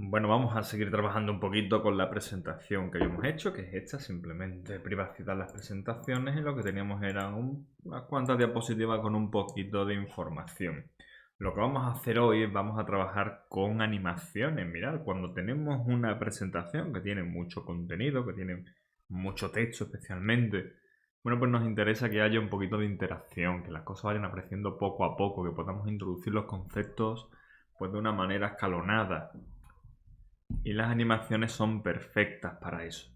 Bueno, vamos a seguir trabajando un poquito con la presentación que habíamos hecho, que es esta, simplemente privacidad las presentaciones, y lo que teníamos eran unas cuantas diapositivas con un poquito de información. Lo que vamos a hacer hoy es vamos a trabajar con animaciones. Mirad, cuando tenemos una presentación que tiene mucho contenido, que tiene mucho texto especialmente, bueno, pues nos interesa que haya un poquito de interacción, que las cosas vayan apareciendo poco a poco, que podamos introducir los conceptos pues de una manera escalonada. Y las animaciones son perfectas para eso.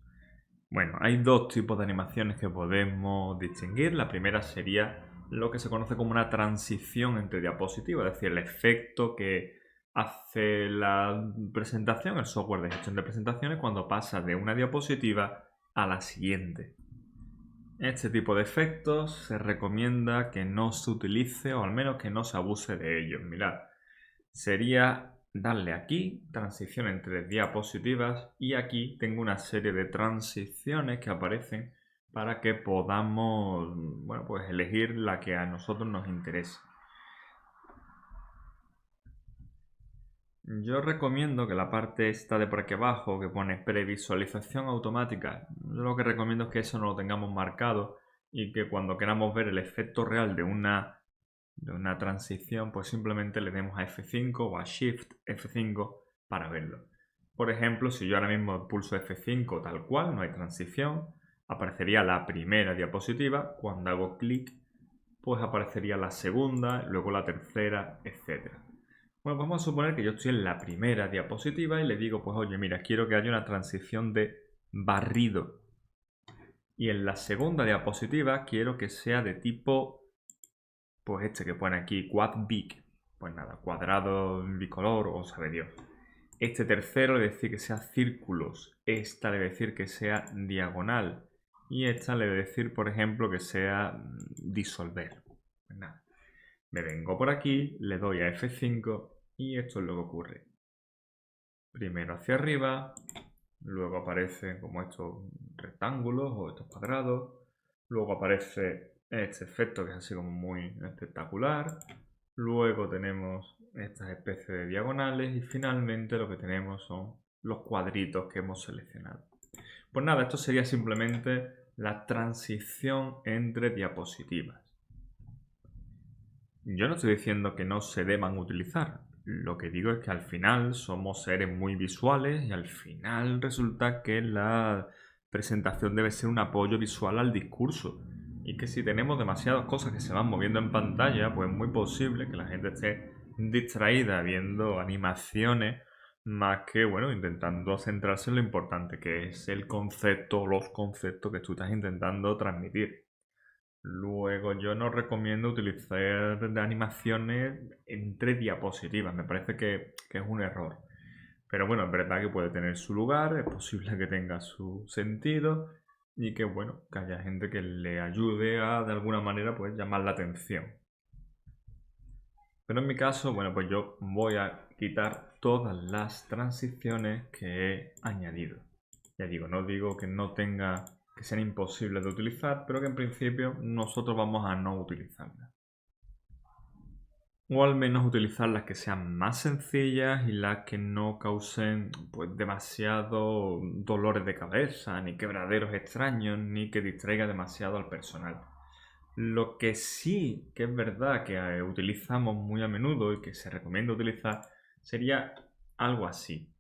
Bueno, hay dos tipos de animaciones que podemos distinguir. La primera sería lo que se conoce como una transición entre diapositivas, es decir, el efecto que hace la presentación, el software de gestión de presentaciones, cuando pasa de una diapositiva a la siguiente. Este tipo de efectos se recomienda que no se utilice o al menos que no se abuse de ellos. Mirad, sería darle aquí, transición entre diapositivas, y aquí tengo una serie de transiciones que aparecen para que podamos, bueno, pues elegir la que a nosotros nos interese. Yo recomiendo que la parte esta de por aquí abajo que pone previsualización automática, yo lo que recomiendo es que eso no lo tengamos marcado y que cuando queramos ver el efecto real de una transición, pues simplemente le demos a F5 o a Shift F5 para verlo. Por ejemplo, si yo ahora mismo pulso F5 tal cual, no hay transición, aparecería la primera diapositiva. Cuando hago clic, pues aparecería la segunda, luego la tercera, etc. Bueno, vamos a suponer que yo estoy en la primera diapositiva y le digo, pues oye, mira, quiero que haya una transición de barrido. Y en la segunda diapositiva quiero que sea de tipo, pues este que pone aquí, quad big. Pues nada, cuadrado bicolor o sabe Dios. Este tercero le decir que sea círculos. Esta le decir que sea diagonal. Y esta le decir, por ejemplo, que sea disolver. Pues nada. Me vengo por aquí, le doy a F5 y esto es lo que ocurre. Primero hacia arriba, luego aparecen como estos rectángulos o estos cuadrados, luego aparece este efecto que es así como muy espectacular, luego tenemos estas especies de diagonales y finalmente lo que tenemos son los cuadritos que hemos seleccionado. Pues nada, esto sería simplemente la transición entre diapositivas. Yo no estoy diciendo que no se deban utilizar. Lo que digo es que al final somos seres muy visuales y al final resulta que la presentación debe ser un apoyo visual al discurso. Y que si tenemos demasiadas cosas que se van moviendo en pantalla, pues es muy posible que la gente esté distraída viendo animaciones más que, bueno, intentando centrarse en lo importante que es el concepto o los conceptos que tú estás intentando transmitir. Luego, yo no recomiendo utilizar animaciones entre diapositivas, me parece que es un error. Pero bueno, es verdad que puede tener su lugar, es posible que tenga su sentido y que bueno, que haya gente que le ayude a de alguna manera pues llamar la atención. Pero en mi caso, bueno, pues yo voy a quitar todas las transiciones que he añadido. Ya digo, no digo que no tenga, que sean imposibles de utilizar, pero que en principio nosotros vamos a no utilizarlas. O al menos utilizar las que sean más sencillas y las que no causen pues demasiado dolores de cabeza, ni quebraderos extraños, ni que distraiga demasiado al personal. Lo que sí que es verdad que utilizamos muy a menudo y que se recomienda utilizar sería algo así.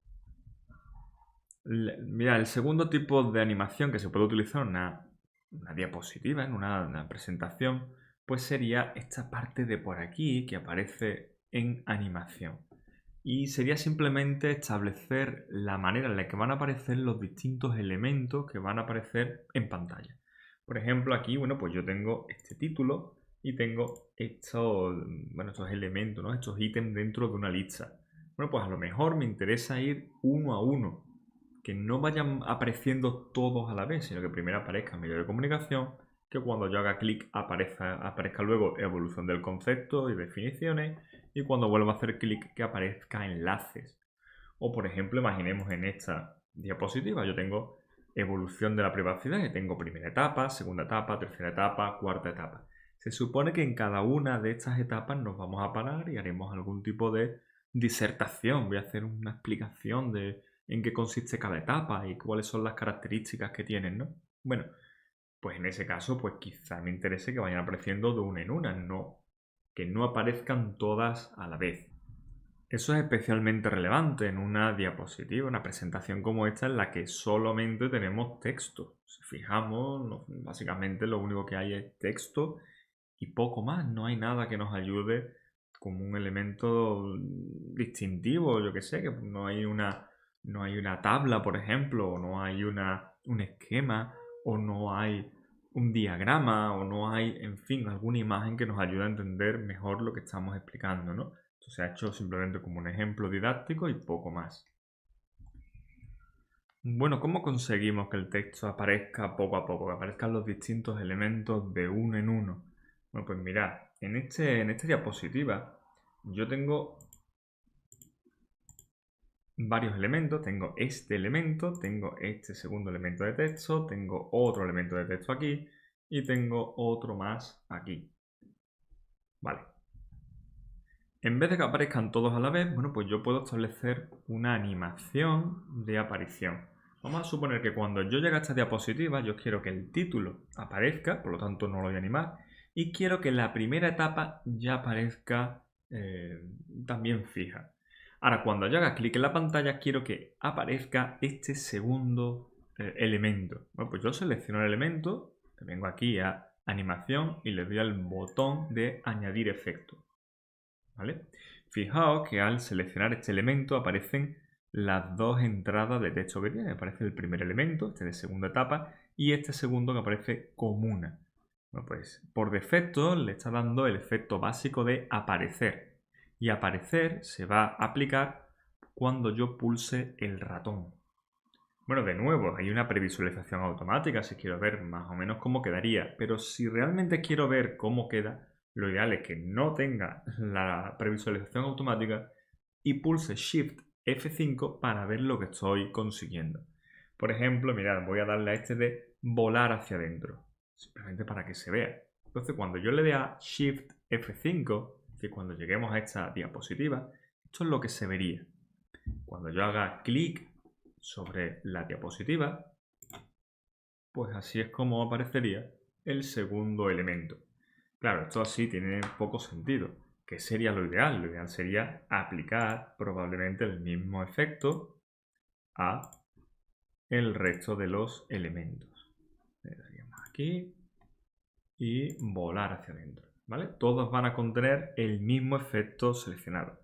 Mira, el segundo tipo de animación que se puede utilizar en una diapositiva, en una presentación, pues sería esta parte de por aquí que aparece en animación. Y sería simplemente establecer la manera en la que van a aparecer los distintos elementos que van a aparecer en pantalla. Por ejemplo, aquí, bueno, pues yo tengo este título y tengo estos elementos, ¿no? Estos ítems dentro de una lista. Bueno, pues a lo mejor me interesa ir uno a uno, que no vayan apareciendo todos a la vez, sino que primero aparezca medio de comunicación, que cuando yo haga clic aparezca luego evolución del concepto y definiciones, y cuando vuelva a hacer clic que aparezca enlaces. O por ejemplo, imaginemos en esta diapositiva, yo tengo evolución de la privacidad y tengo primera etapa, segunda etapa, tercera etapa, cuarta etapa. Se supone que en cada una de estas etapas nos vamos a parar y haremos algún tipo de disertación, voy a hacer una explicación de en qué consiste cada etapa y cuáles son las características que tienen, ¿no? Bueno, pues en ese caso, pues quizá me interese que vayan apareciendo de una en una, no que no aparezcan todas a la vez. Eso es especialmente relevante en una diapositiva, una presentación como esta en la que solamente tenemos texto. Si fijamos, básicamente lo único que hay es texto y poco más. No hay nada que nos ayude como un elemento distintivo, yo que sé, que no hay una tabla, por ejemplo, o no hay un esquema, o no hay un diagrama, o no hay, en fin, alguna imagen que nos ayude a entender mejor lo que estamos explicando, ¿no? Esto se ha hecho simplemente como un ejemplo didáctico y poco más. Bueno, ¿cómo conseguimos que el texto aparezca poco a poco, que aparezcan los distintos elementos de uno en uno? Bueno, pues mirad, en esta diapositiva yo tengo varios elementos. Tengo este elemento, tengo este segundo elemento de texto, tengo otro elemento de texto aquí y tengo otro más aquí. Vale. En vez de que aparezcan todos a la vez, bueno, pues yo puedo establecer una animación de aparición. Vamos a suponer que cuando yo llegue a esta diapositiva, yo quiero que el título aparezca, por lo tanto no lo voy a animar, y quiero que la primera etapa ya aparezca también fija. Ahora, cuando yo haga clic en la pantalla, quiero que aparezca este segundo elemento. Bueno, pues yo selecciono el elemento, vengo aquí a animación y le doy al botón de añadir efecto. ¿Vale? Fijaos que al seleccionar este elemento aparecen las dos entradas de texto que tiene. Aparece el primer elemento, este de segunda etapa, y este segundo que aparece comuna. Bueno, pues por defecto le está dando el efecto básico de aparecer. Y aparecer se va a aplicar cuando yo pulse el ratón. Bueno, de nuevo, hay una previsualización automática si quiero ver más o menos cómo quedaría, pero si realmente quiero ver cómo queda, lo ideal es que no tenga la previsualización automática y pulse Shift F5 para ver lo que estoy consiguiendo. Por ejemplo, mirad, voy a darle a este de volar hacia adentro, simplemente para que se vea. Entonces, cuando yo le dé a Shift F5, que cuando lleguemos a esta diapositiva, esto es lo que se vería. Cuando yo haga clic sobre la diapositiva, pues así es como aparecería el segundo elemento. Claro, esto así tiene poco sentido. ¿Qué sería lo ideal? Lo ideal sería aplicar probablemente el mismo efecto a el resto de los elementos. Le daríamos aquí y volar hacia adentro, ¿vale? Todos van a contener el mismo efecto seleccionado.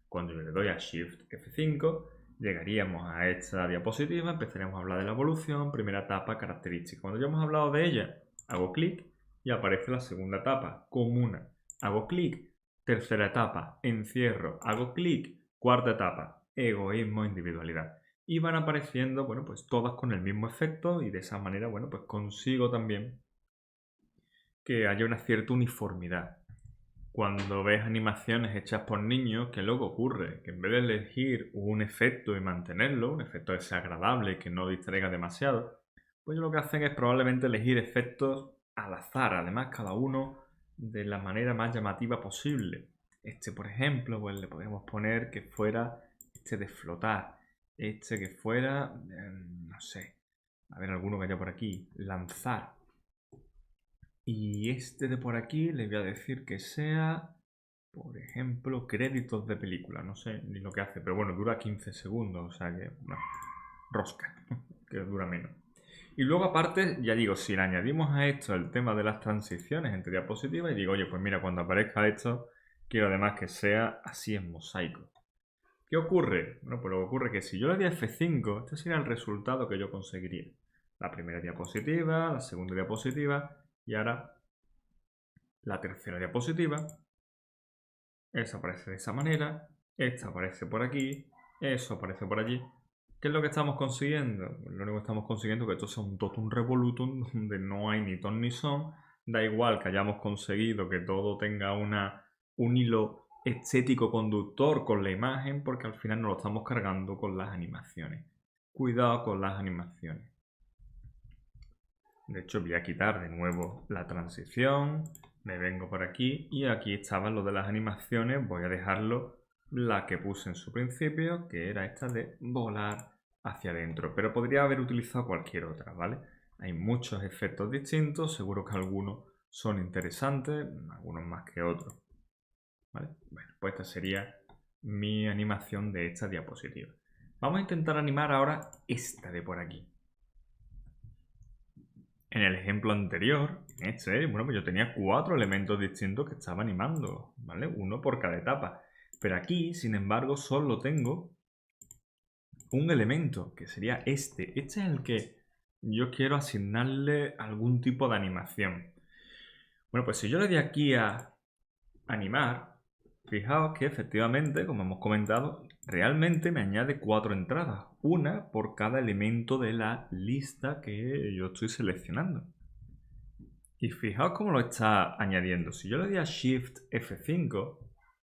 Cuando yo le doy a Shift F5, llegaríamos a esta diapositiva, empezaríamos a hablar de la evolución, primera etapa, característica. Cuando ya hemos hablado de ella, hago clic y aparece la segunda etapa, comuna. Hago clic, tercera etapa, encierro. Hago clic, cuarta etapa, egoísmo, individualidad. Y van apareciendo, bueno, pues todas con el mismo efecto y de esa manera, bueno, pues consigo también que haya una cierta uniformidad. Cuando ves animaciones hechas por niños, ¿qué es lo que ocurre? Que en vez de elegir un efecto y mantenerlo, un efecto desagradable que no distraiga demasiado, pues lo que hacen es probablemente elegir efectos al azar, además cada uno de la manera más llamativa posible. Este, por ejemplo, pues le podemos poner que fuera este de flotar, este que fuera, no sé, a ver alguno que haya por aquí, lanzar. Y este de por aquí le voy a decir que sea, por ejemplo, créditos de película. No sé ni lo que hace, pero bueno, dura 15 segundos, o sea que, bueno, rosca, que dura menos. Y luego aparte, ya digo, si le añadimos a esto el tema de las transiciones entre diapositivas, y digo, oye, pues mira, cuando aparezca esto, quiero además que sea así en mosaico. ¿Qué ocurre? Bueno, pues lo que ocurre es que si yo le doy a F5, este sería el resultado que yo conseguiría. La primera diapositiva, la segunda diapositiva, y ahora la tercera diapositiva. Esa aparece de esa manera, esta aparece por aquí, eso aparece por allí. ¿Qué es lo que estamos consiguiendo? Lo único que estamos consiguiendo es que esto sea un totum revolutum donde no hay ni ton ni son. Da igual que hayamos conseguido que todo tenga un hilo estético conductor con la imagen, porque al final nos lo estamos cargando con las animaciones. Cuidado con las animaciones. De hecho, voy a quitar de nuevo la transición. Me vengo por aquí y aquí estaban lo de las animaciones. Voy a dejarlo la que puse en su principio, que era esta de volar hacia adentro. Pero podría haber utilizado cualquier otra, ¿vale? Hay muchos efectos distintos, seguro que algunos son interesantes, algunos más que otros. ¿Vale? Bueno, pues esta sería mi animación de esta diapositiva. Vamos a intentar animar ahora esta de por aquí. En el ejemplo anterior, bueno, pues yo tenía 4 elementos distintos que estaba animando, ¿vale? Uno por cada etapa. Pero aquí, sin embargo, solo tengo un elemento, que sería este. Este es el que yo quiero asignarle algún tipo de animación. Bueno, pues si yo le doy aquí a animar, fijaos que efectivamente, como hemos comentado, realmente me añade 4 entradas, una por cada elemento de la lista que yo estoy seleccionando. Y fijaos cómo lo está añadiendo. Si yo le doy a Shift F5,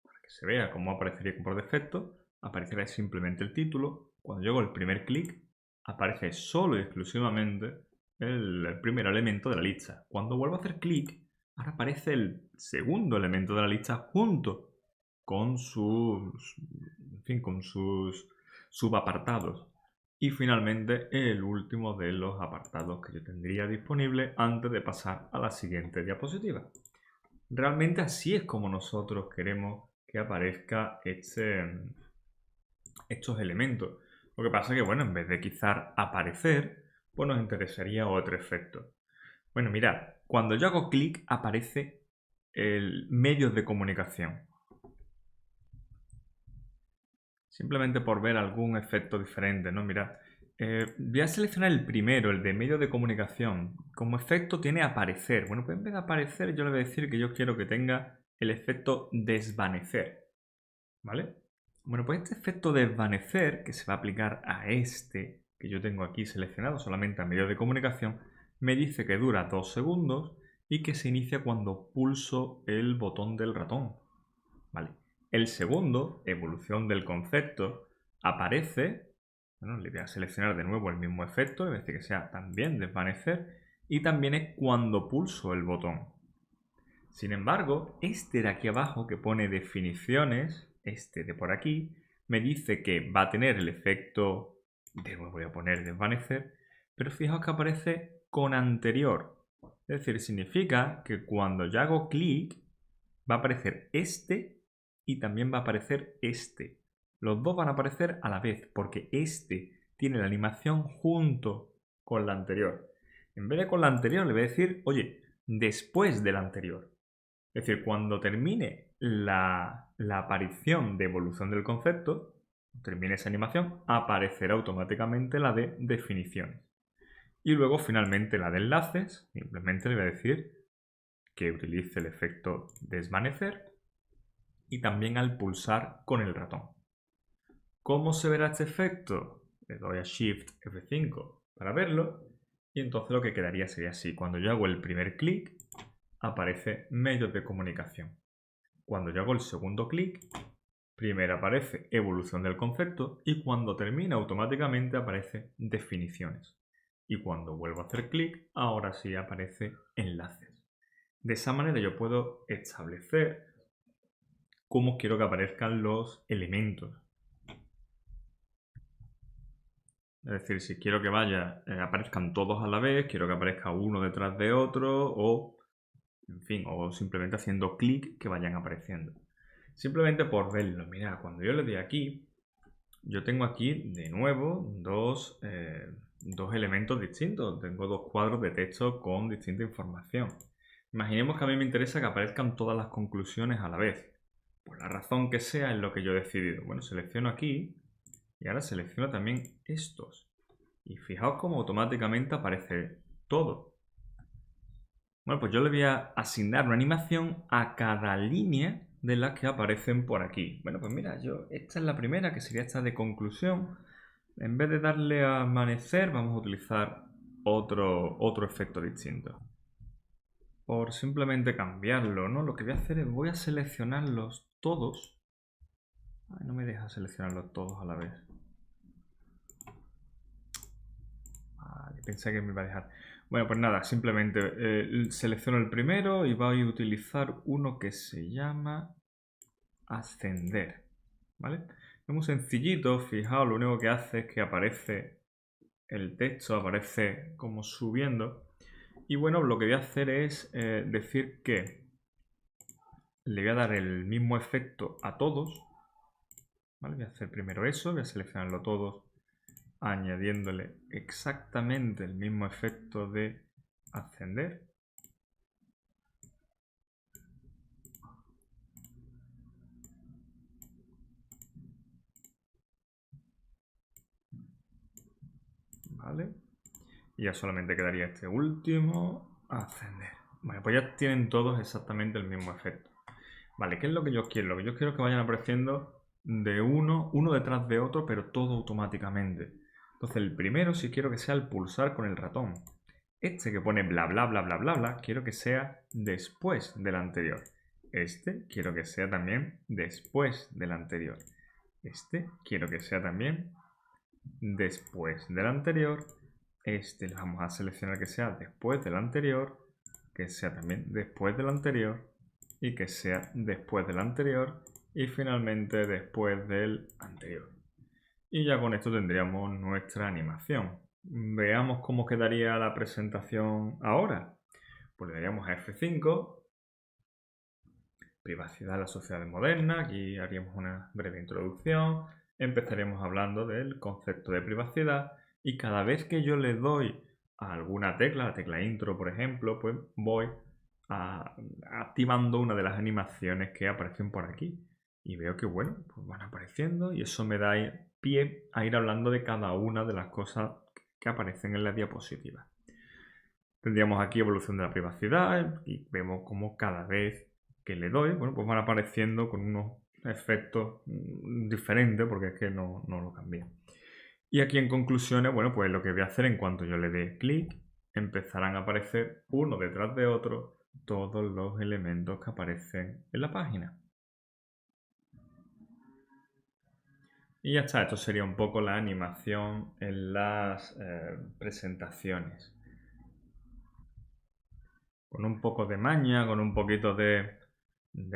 para que se vea cómo aparecería por defecto, aparecerá simplemente el título. Cuando yo hago el primer clic, aparece solo y exclusivamente el primer elemento de la lista. Cuando vuelvo a hacer clic, ahora aparece el segundo elemento de la lista junto con sus subapartados. Y finalmente el último de los apartados que yo tendría disponible antes de pasar a la siguiente diapositiva. Realmente así es como nosotros queremos que aparezca estos elementos. Lo que pasa es que, bueno, en vez de quizás aparecer, pues nos interesaría otro efecto. Bueno, mirad, cuando yo hago clic aparece el medios de comunicación. Simplemente por ver algún efecto diferente, ¿no? Mirad, voy a seleccionar el primero, el de medios de comunicación. Como efecto tiene aparecer. Bueno, pues en vez de aparecer yo le voy a decir que yo quiero que tenga el efecto desvanecer. ¿Vale? Bueno, pues este efecto desvanecer, que se va a aplicar a este que yo tengo aquí seleccionado solamente a medios de comunicación, me dice que dura 2 segundos y que se inicia cuando pulso el botón del ratón. ¿Vale? El segundo, evolución del concepto, aparece, bueno, le voy a seleccionar de nuevo el mismo efecto, le voy a decir que sea también desvanecer, y también es cuando pulso el botón. Sin embargo, este de aquí abajo que pone definiciones, este de por aquí, me dice que va a tener el efecto, de nuevo voy a poner desvanecer, pero fijaos que aparece con anterior. Es decir, significa que cuando yo hago clic, va a aparecer este y también va a aparecer este. Los dos van a aparecer a la vez, porque este tiene la animación junto con la anterior. En vez de con la anterior, le voy a decir, oye, después de la anterior. Es decir, cuando termine la aparición de evolución del concepto, termine esa animación, aparecerá automáticamente la de definiciones. Y luego finalmente la de enlaces, simplemente le voy a decir que utilice el efecto desvanecer y también al pulsar con el ratón. ¿Cómo se verá este efecto? Le doy a Shift F5 para verlo y entonces lo que quedaría sería así. Cuando yo hago el primer clic, aparece medios de comunicación. Cuando yo hago el segundo clic, primero aparece evolución del concepto y cuando termina automáticamente aparece definiciones. Y cuando vuelvo a hacer clic, ahora sí aparece enlaces. De esa manera yo puedo establecer cómo quiero que aparezcan los elementos. Es decir, si quiero que aparezcan todos a la vez, quiero que aparezca uno detrás de otro o, en fin, o simplemente haciendo clic que vayan apareciendo. Simplemente por verlo. Mira, cuando yo le doy aquí, yo tengo aquí de nuevo dos elementos distintos. Tengo 2 cuadros de texto con distinta información. Imaginemos que a mí me interesa que aparezcan todas las conclusiones a la vez. Por la razón que sea es lo que yo he decidido. Bueno, selecciono aquí y ahora selecciono también estos. Y fijaos cómo automáticamente aparece todo. Bueno, pues yo le voy a asignar una animación a cada línea de las que aparecen por aquí. Bueno, pues mira, esta es la primera, que sería esta de conclusión. En vez de darle a amanecer, vamos a utilizar otro efecto distinto. Por simplemente cambiarlo, ¿no? Lo que voy a hacer es voy a seleccionarlos todos. Ay, no me deja seleccionarlos todos a la vez. Vale, pensé que me iba a dejar. Bueno, pues nada, simplemente selecciono el primero y voy a utilizar uno que se llama ascender. ¿vale? Es muy sencillito, fijaos, lo único que hace es que aparece el texto, aparece como subiendo. Y bueno, lo que voy a hacer es decir que le voy a dar el mismo efecto a todos, ¿vale? Voy a hacer primero eso, voy a seleccionarlo todos, añadiéndole exactamente el mismo efecto de ascender. ¿Vale? Y ya solamente quedaría este último, ascender. Vale, pues ya tienen todos exactamente el mismo efecto. Vale, ¿qué es lo que yo quiero? Lo que yo quiero es que vayan apareciendo de uno detrás de otro, pero todo automáticamente. Entonces el primero sí quiero que sea el pulsar con el ratón. Este que pone bla bla bla bla bla bla, quiero que sea después del anterior. Este quiero que sea también después del anterior. Este quiero que sea también después del anterior. Este le vamos a seleccionar que sea después del anterior, que sea también después del anterior y que sea después del anterior y finalmente después del anterior. Y ya con esto tendríamos nuestra animación. Veamos cómo quedaría la presentación ahora. Pues le daríamos a F5, privacidad en las sociedades modernas, aquí haríamos una breve introducción, empezaremos hablando del concepto de privacidad y cada vez que yo le doy a alguna tecla, la tecla intro por ejemplo, pues voy activando una de las animaciones que aparecen por aquí. Y veo que bueno, pues van apareciendo y eso me da pie a ir hablando de cada una de las cosas que aparecen en la diapositiva. Tendríamos aquí evolución de la privacidad y vemos como cada vez que le doy, bueno, pues van apareciendo con unos efectos diferentes porque es que no lo cambié. Y aquí en conclusiones, bueno, pues lo que voy a hacer en cuanto yo le dé clic, empezarán a aparecer uno detrás de otro todos los elementos que aparecen en la página. Y ya está, esto sería un poco la animación en las presentaciones. Con un poco de maña, con un poquito de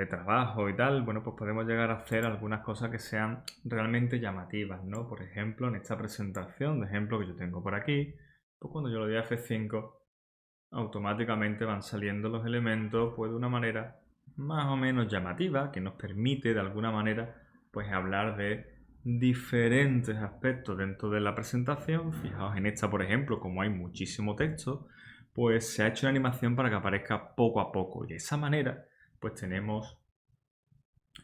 trabajo y tal, bueno, pues podemos llegar a hacer algunas cosas que sean realmente llamativas, ¿no? Por ejemplo, en esta presentación de ejemplo que yo tengo por aquí, pues cuando yo le doy a F5, automáticamente van saliendo los elementos pues de una manera más o menos llamativa, que nos permite de alguna manera pues hablar de diferentes aspectos dentro de la presentación. Fijaos en esta, por ejemplo, como hay muchísimo texto, pues se ha hecho una animación para que aparezca poco a poco y de esa manera pues tenemos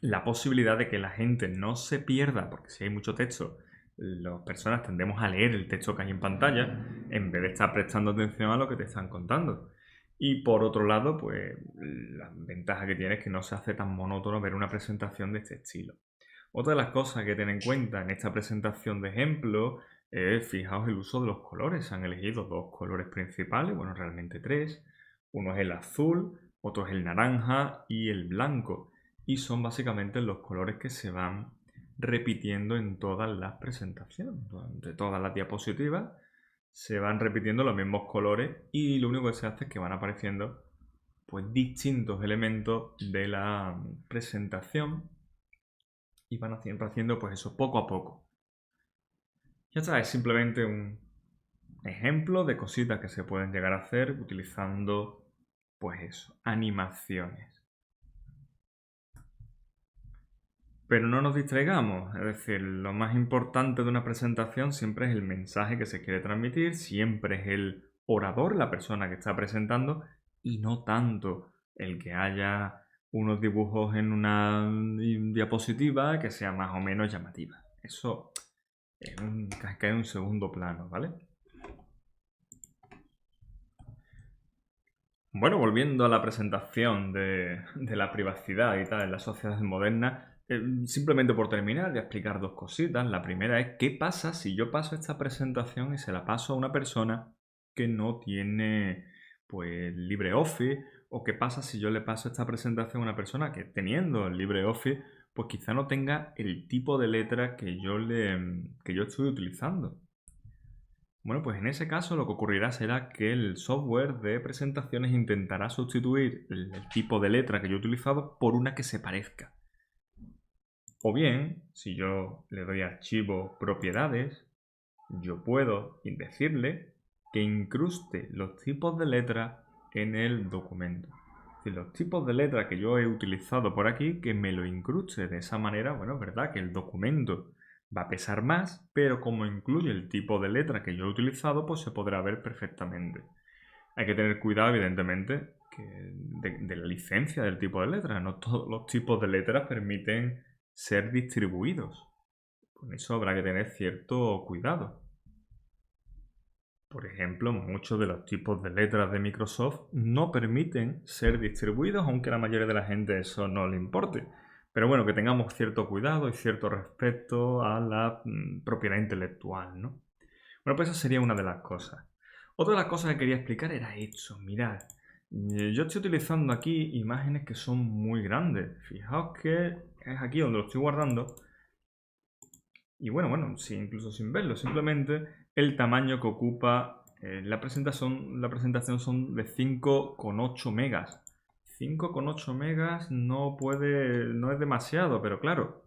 la posibilidad de que la gente no se pierda, porque si hay mucho texto, las personas tendemos a leer el texto que hay en pantalla en vez de estar prestando atención a lo que te están contando. Y por otro lado, pues la ventaja que tiene es que no se hace tan monótono ver una presentación de este estilo. Otra de las cosas que tener en cuenta en esta presentación de ejemplo es, fijaos, el uso de los colores. Se han elegido dos colores principales, bueno, realmente tres. Uno es el azul, otro es el naranja y el blanco. Y son básicamente los colores que se van repitiendo en todas las presentaciones. Durante todas las diapositivas se van repitiendo los mismos colores y lo único que se hace es que van apareciendo pues distintos elementos de la presentación y van haciendo pues eso poco a poco. Ya está, es simplemente un ejemplo de cositas que se pueden llegar a hacer utilizando pues eso, animaciones. Pero no nos distraigamos, es decir, lo más importante de una presentación siempre es el mensaje que se quiere transmitir, siempre es el orador, la persona que está presentando, y no tanto el que haya unos dibujos en una diapositiva que sea más o menos llamativa. Eso cae en un segundo plano, ¿vale? Bueno, volviendo a la presentación de la privacidad y tal en las sociedades modernas, simplemente por terminar, voy a explicar dos cositas. La primera es qué pasa si yo paso esta presentación y se la paso a una persona que no tiene pues LibreOffice, o qué pasa si yo le paso esta presentación a una persona que teniendo el LibreOffice pues quizá no tenga el tipo de letra que yo estoy utilizando. Bueno, pues en ese caso lo que ocurrirá será que el software de presentaciones intentará sustituir el tipo de letra que yo he utilizado por una que se parezca. O bien, si yo le doy archivo propiedades, yo puedo decirle que incruste los tipos de letra en el documento. Es decir, los tipos de letra que yo he utilizado por aquí, que me lo incruste. De esa manera, bueno, es verdad que el documento va a pesar más, pero como incluye el tipo de letra que yo he utilizado, pues se podrá ver perfectamente. Hay que tener cuidado, evidentemente, de la licencia del tipo de letra. No todos los tipos de letras permiten ser distribuidos. Con eso habrá que tener cierto cuidado. Por ejemplo, muchos de los tipos de letras de Microsoft no permiten ser distribuidos, aunque a la mayoría de la gente eso no le importe. Pero bueno, que tengamos cierto cuidado y cierto respeto a la propiedad intelectual, ¿no? Bueno, pues esa sería una de las cosas. Otra de las cosas que quería explicar era esto. Mirad, yo estoy utilizando aquí imágenes que son muy grandes. Fijaos que es aquí donde lo estoy guardando. Y bueno, sí, incluso sin verlo, simplemente el tamaño que ocupa la presentación son de 5,8 megas. 5,8 megas no es demasiado, pero claro,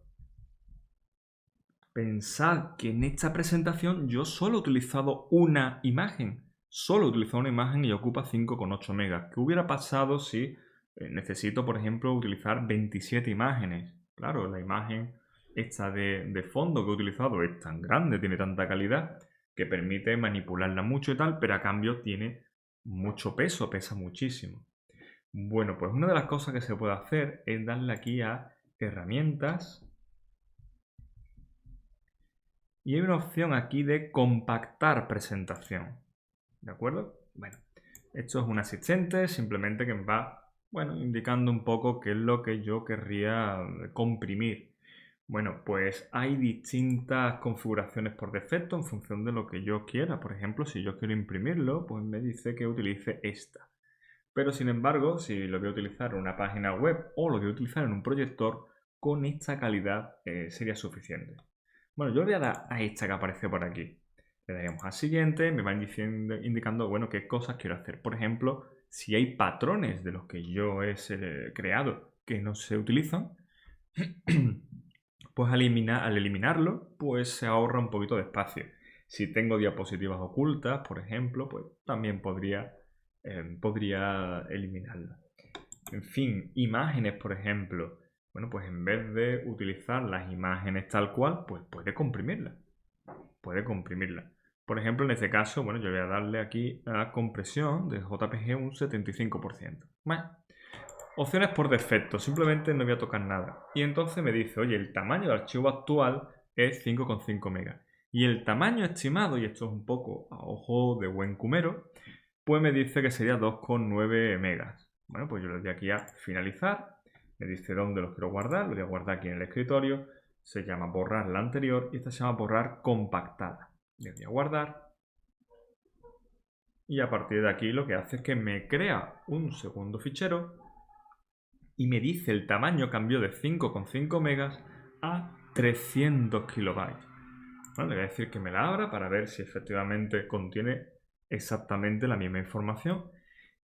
pensad que en esta presentación yo solo he utilizado una imagen. Solo he utilizado una imagen y ocupa 5,8 megas. ¿Qué hubiera pasado si necesito, por ejemplo, utilizar 27 imágenes? Claro, la imagen esta de fondo que he utilizado es tan grande, tiene tanta calidad, que permite manipularla mucho y tal, pero a cambio tiene mucho peso, pesa muchísimo. Bueno, pues una de las cosas que se puede hacer es darle aquí a herramientas. Y hay una opción aquí de compactar presentación. ¿De acuerdo? Bueno, esto es un asistente simplemente que me va, bueno, indicando un poco qué es lo que yo querría comprimir. Bueno, pues hay distintas configuraciones por defecto en función de lo que yo quiera. Por ejemplo, si yo quiero imprimirlo, pues me dice que utilice esta. Pero sin embargo, si lo voy a utilizar en una página web o lo voy a utilizar en un proyector, con esta calidad sería suficiente. Bueno, yo le voy a dar a esta que aparece por aquí. Le daríamos a siguiente, me va indicando, bueno, qué cosas quiero hacer. Por ejemplo, si hay patrones de los que yo he creado que no se utilizan, pues al eliminarlo, pues se ahorra un poquito de espacio. Si tengo diapositivas ocultas, por ejemplo, pues también podría eliminarla. En fin, imágenes, por ejemplo. Bueno, pues en vez de utilizar las imágenes tal cual, pues puede comprimirlas. Puede comprimirlas. Por ejemplo, en este caso, bueno, yo voy a darle aquí a compresión de JPG un 75%. Bueno, opciones por defecto, simplemente no voy a tocar nada. Y entonces me dice, oye, el tamaño del archivo actual es 5,5 megas. Y el tamaño estimado, y esto es un poco a ojo de buen cumero, pues me dice que sería 2,9 megas. Bueno, pues yo le doy aquí a finalizar. Me dice dónde los quiero guardar. Lo voy a guardar aquí en el escritorio. Se llama borrar la anterior y esta se llama borrar compactada. Le doy a guardar. Y a partir de aquí lo que hace es que me crea un segundo fichero y me dice el tamaño cambió de 5,5 megas a 300 kilobytes. Bueno, le voy a decir que me la abra para ver si efectivamente contiene exactamente la misma información.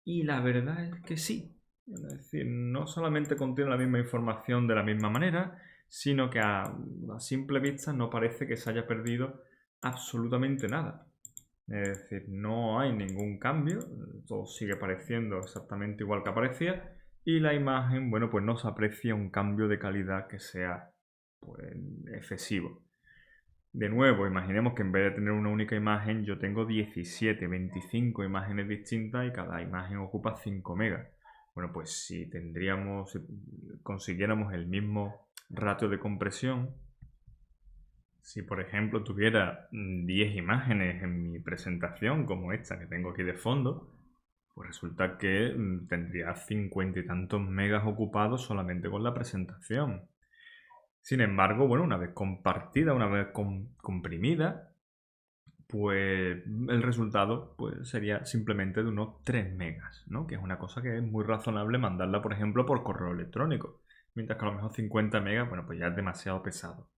Y la verdad es que sí. Es decir, no solamente contiene la misma información de la misma manera, sino que a simple vista no parece que se haya perdido absolutamente nada. Es decir, no hay ningún cambio, todo sigue pareciendo exactamente igual que aparecía y la imagen, bueno, pues no se aprecia un cambio de calidad que sea pues, excesivo. De nuevo, imaginemos que en vez de tener una única imagen, yo tengo 17, 25 imágenes distintas y cada imagen ocupa 5 megas. Bueno, pues si consiguiéramos el mismo ratio de compresión, si por ejemplo tuviera 10 imágenes en mi presentación, como esta que tengo aquí de fondo, pues resulta que tendría 50 y tantos megas ocupados solamente con la presentación. Sin embargo, bueno, una vez compartida, una vez comprimida, pues el resultado pues, sería simplemente de unos 3 megas, ¿no? Que es una cosa que es muy razonable mandarla, por ejemplo, por correo electrónico. Mientras que a lo mejor 50 megas, bueno, pues ya es demasiado pesado.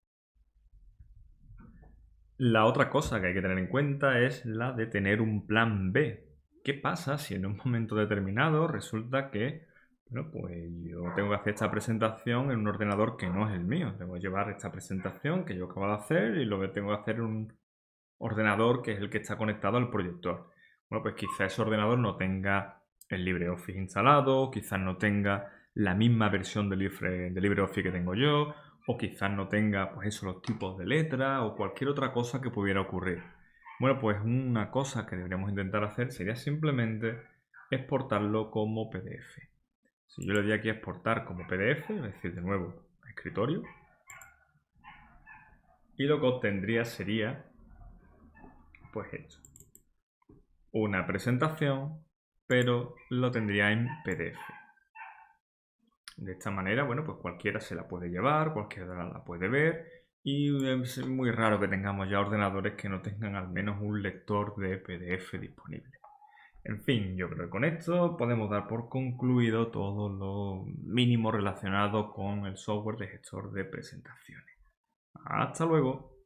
La otra cosa que hay que tener en cuenta es la de tener un plan B. ¿Qué pasa si en un momento determinado resulta que Bueno, pues yo tengo que hacer esta presentación en un ordenador que no es el mío. Tengo que llevar esta presentación que yo acabo de hacer y lo que tengo que hacer en un ordenador que es el que está conectado al proyector. Bueno, pues quizá ese ordenador no tenga el LibreOffice instalado, quizás no tenga la misma versión de LibreOffice que tengo yo, o quizás no tenga, pues eso, los tipos de letra o cualquier otra cosa que pudiera ocurrir. Bueno, pues una cosa que deberíamos intentar hacer sería simplemente exportarlo como PDF. Si yo le doy aquí a exportar como PDF, es decir, de nuevo, a escritorio, y lo que obtendría sería, pues esto, una presentación, pero lo tendría en PDF. De esta manera, bueno, pues cualquiera se la puede llevar, cualquiera la puede ver, y es muy raro que tengamos ya ordenadores que no tengan al menos un lector de PDF disponible. En fin, yo creo que con esto podemos dar por concluido todo lo mínimo relacionado con el software de gestor de presentaciones. Hasta luego.